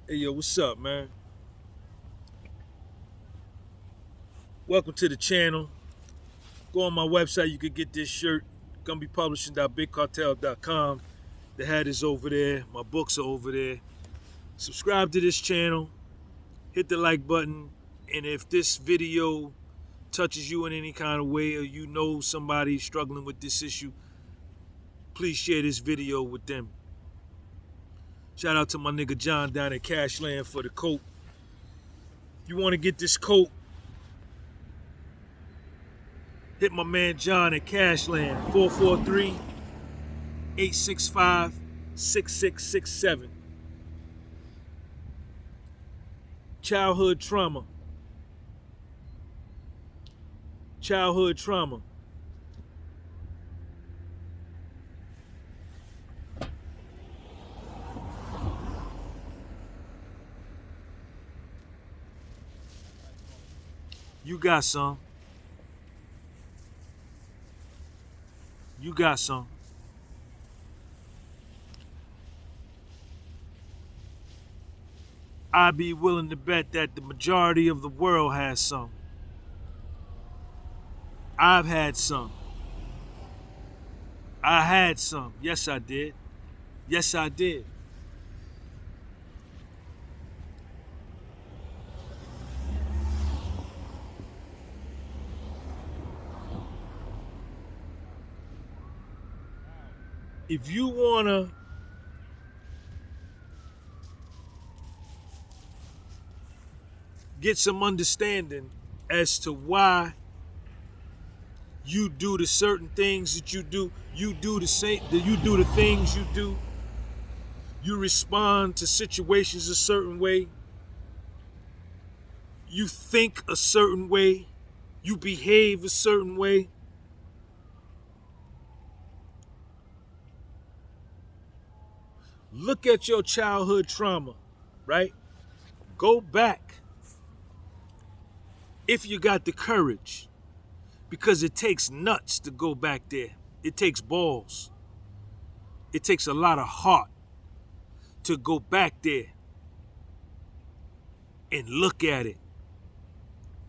Hey, yo, what's up, man? Welcome to the channel. Go on my website. You could get this shirt, gunbypublishing.bigcartel.com. The hat is over there. My books are over there. Subscribe to this channel. Hit the like button. And if this video touches you in any kind of way or you know somebody struggling with this issue, please share this video with them. Shout out to my nigga John down at CASHLAND for the coat. You want to get this coat, hit my man John at CASHLAND, 443-865-6667. Childhood trauma. Childhood trauma. You got some. You got some. I'd be willing to bet that the majority of the world has some. I've had some. I had some. Yes, I did. Yes, I did. If you want to get some understanding as to why you do the certain things that you do the things you do, you respond to situations a certain way, you think a certain way, you behave a certain way. Look at your childhood trauma, right? Go back if you got the courage, because it takes nuts to go back there. It takes balls. It takes a lot of heart to go back there and look at it.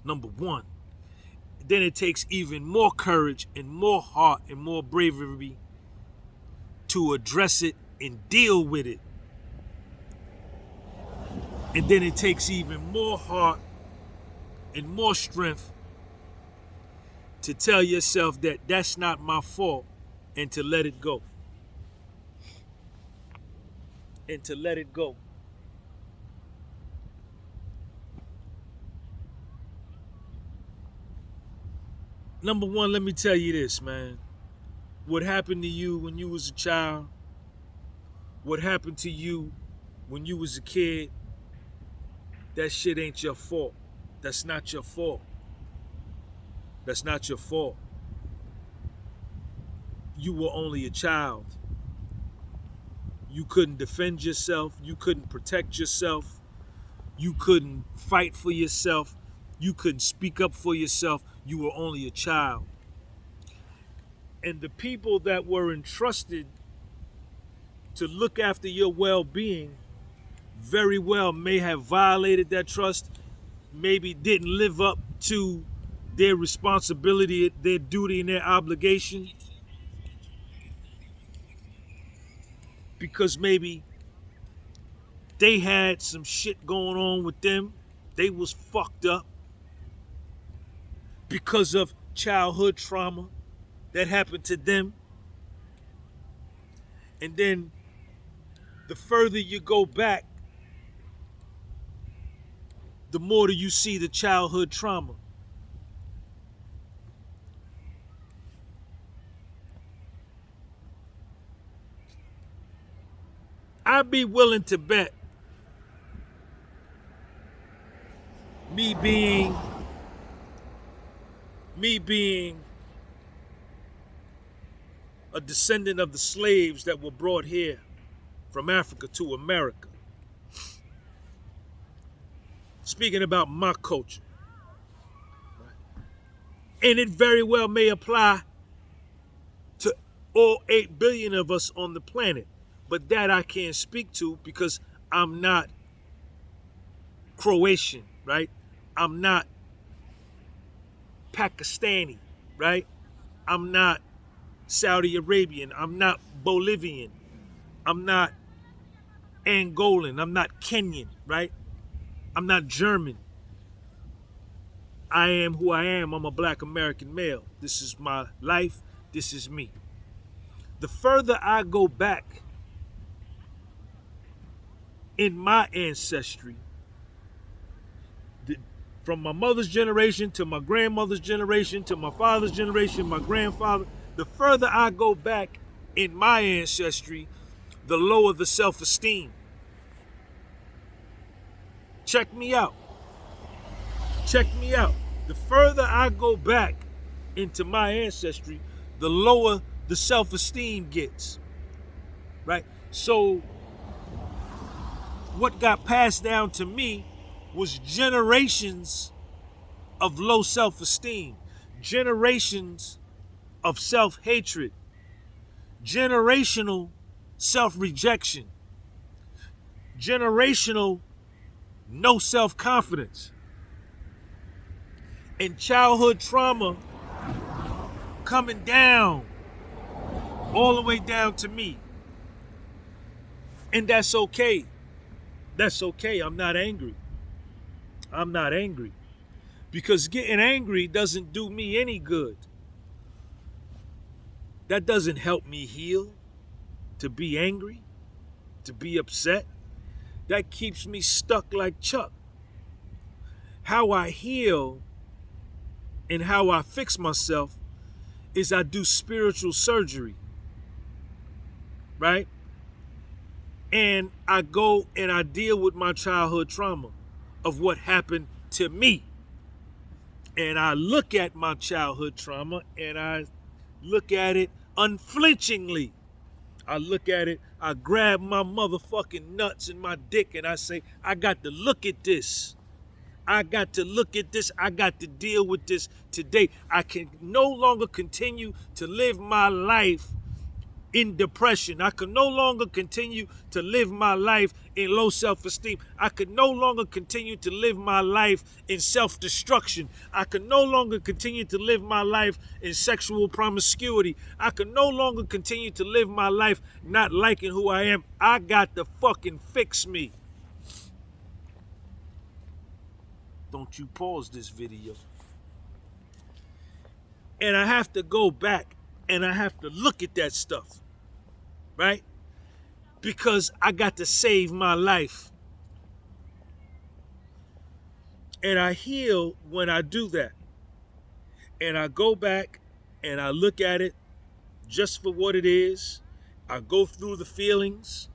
Number one. Then it takes even more courage and more heart and more bravery to address it and deal with it. And then it takes even more heart and more strength to tell yourself that that's not my fault and to let it go. And to let it go. Number one, let me tell you this, man. What happened to you when you was a child, what happened to you when you was a kid, that shit ain't your fault. That's not your fault. That's not your fault. You were only a child. You couldn't defend yourself. You couldn't protect yourself. You couldn't fight for yourself. You couldn't speak up for yourself. You were only a child. And the people that were entrusted to look after your well-being very well may have violated that trust, maybe didn't live up to their responsibility, their duty, and their obligation, because maybe they had some shit going on with them. They was fucked up because of childhood trauma that happened to them. And then the further you go back, the more do you see the childhood trauma. I'd be willing to bet, me being a descendant of the slaves that were brought here from Africa to America, speaking about my culture, and it very well may apply to all 8 billion of us on the planet, but that I can't speak to because I'm not Croatian, right? I'm not Pakistani, right? I'm not Saudi Arabian. I'm not Bolivian. I'm not Angolan. I'm not Kenyan, right? I'm not German. I am who I am. I'm a black American male. This is my life. This is me. The further I go back in my ancestry, from my mother's generation to my grandmother's generation to my father's generation, my grandfather, the further I go back in my ancestry, the lower the self-esteem. Check me out. Check me out. The further I go back into my ancestry, the lower the self-esteem gets, right? So what got passed down to me was generations of low self-esteem, generations of self-hatred, generational self-rejection, generational no self-confidence, and childhood trauma coming down, all the way down to me. And that's okay. That's okay. I'm not angry. I'm not angry. Because getting angry doesn't do me any good. That doesn't help me heal. To be angry, to be upset, that keeps me stuck like Chuck. How I heal and how I fix myself is I do spiritual surgery, right? And I go and I deal with my childhood trauma of what happened to me. And I look at my childhood trauma and I look at it unflinchingly. I look at it, I grab my motherfucking nuts and my dick and I say, I got to look at this. I got to look at this. I got to deal with this today. I can no longer continue to live my life in depression. I can no longer continue to live my life in low self-esteem. I can no longer continue to live my life in self-destruction. I can no longer continue to live my life in sexual promiscuity. I can no longer continue to live my life not liking who I am. I got to fucking fix me. Don't you pause this video. And I have to go back and I have to look at that stuff, right? Because I got to save my life. And I heal when I do that. And I go back and I look at it just for what it is. I go through the feelings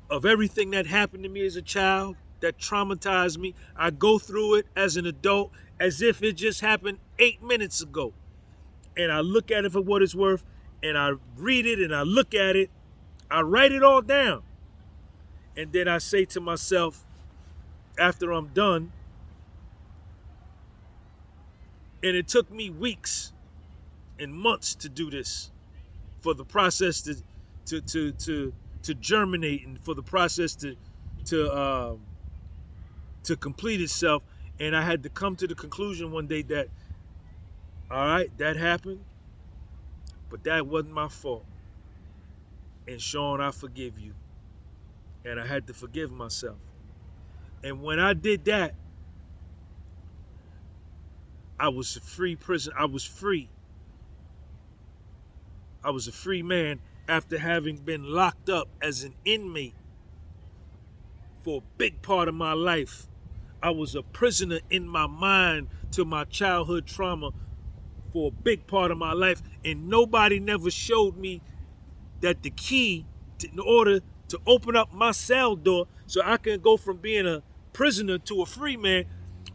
of everything that happened to me as a child that traumatized me. I go through it as an adult as if it just happened 8 minutes ago. And I look at it for what it's worth, and I read it and I look at it. I write it all down. And then I say to myself, after I'm done, and it took me weeks and months to do this, for the process to germinate and for the process to complete itself. And I had to come to the conclusion one day that, all right, that happened, but that wasn't my fault. And Sean, I forgive you. And I had to forgive myself. And when I did that, I was a free person. I was free. I was a free man after having been locked up as an inmate for a big part of my life. I was a prisoner in my mind to my childhood trauma for a big part of my life, and nobody never showed me that the key in order to open up my cell door so I can go from being a prisoner to a free man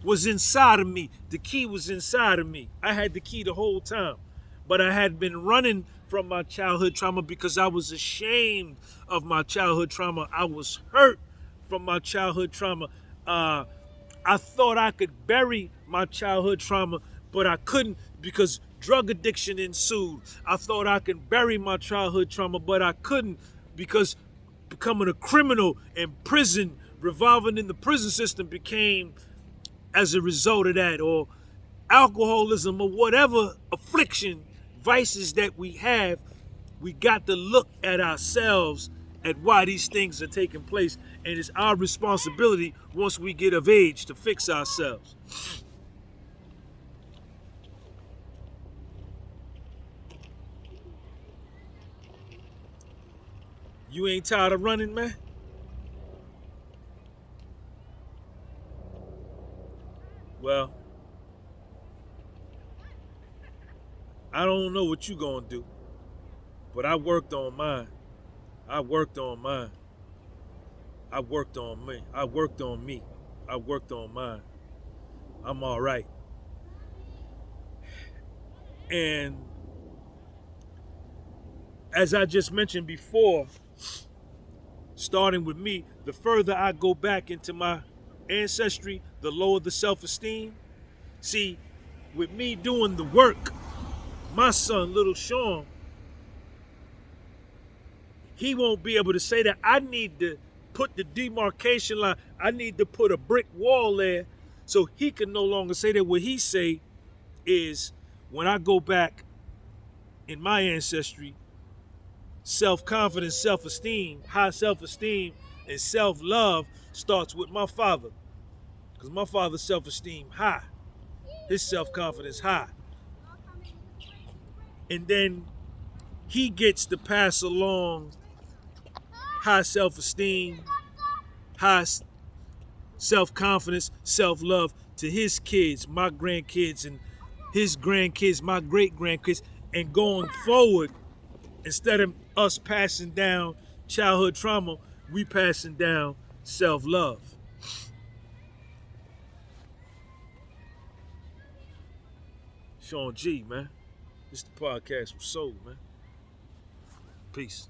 was inside of me. The key was inside of me. I had the key the whole time, but I had been running from my childhood trauma because I was ashamed of my childhood trauma. I was hurt from my childhood trauma. I thought I could bury my childhood trauma, but I couldn't because drug addiction ensued. I thought I could bury my childhood trauma, but I couldn't because becoming a criminal in prison revolving in the prison system became as a result of that, or alcoholism, or whatever affliction, vices that we have. We got to look at ourselves at why these things are taking place, and it's our responsibility once we get of age to fix ourselves. You ain't tired of running, man? Well, I don't know what you gonna do, but I worked on mine. I worked on mine. I worked on me. I worked on me. I worked on mine. I'm all right. And as I just mentioned before, starting with me, the further I go back into my ancestry, the lower the self-esteem. See, with me doing the work, my son, little Sean, he won't be able to say that. I need to put the demarcation line. I need to put a brick wall there so he can no longer say that. What he say is, when I go back in my ancestry, self-confidence, self-esteem, high self-esteem, and self-love starts with my father. Because my father's self-esteem high, his self-confidence high. And then he gets to pass along high self-esteem, high self-confidence, self-love to his kids, my grandkids, and his grandkids, my great-grandkids. And going forward, instead of us passing down childhood trauma, we passing down self-love. Sean G, man. This is the podcast with Soul, man. Peace.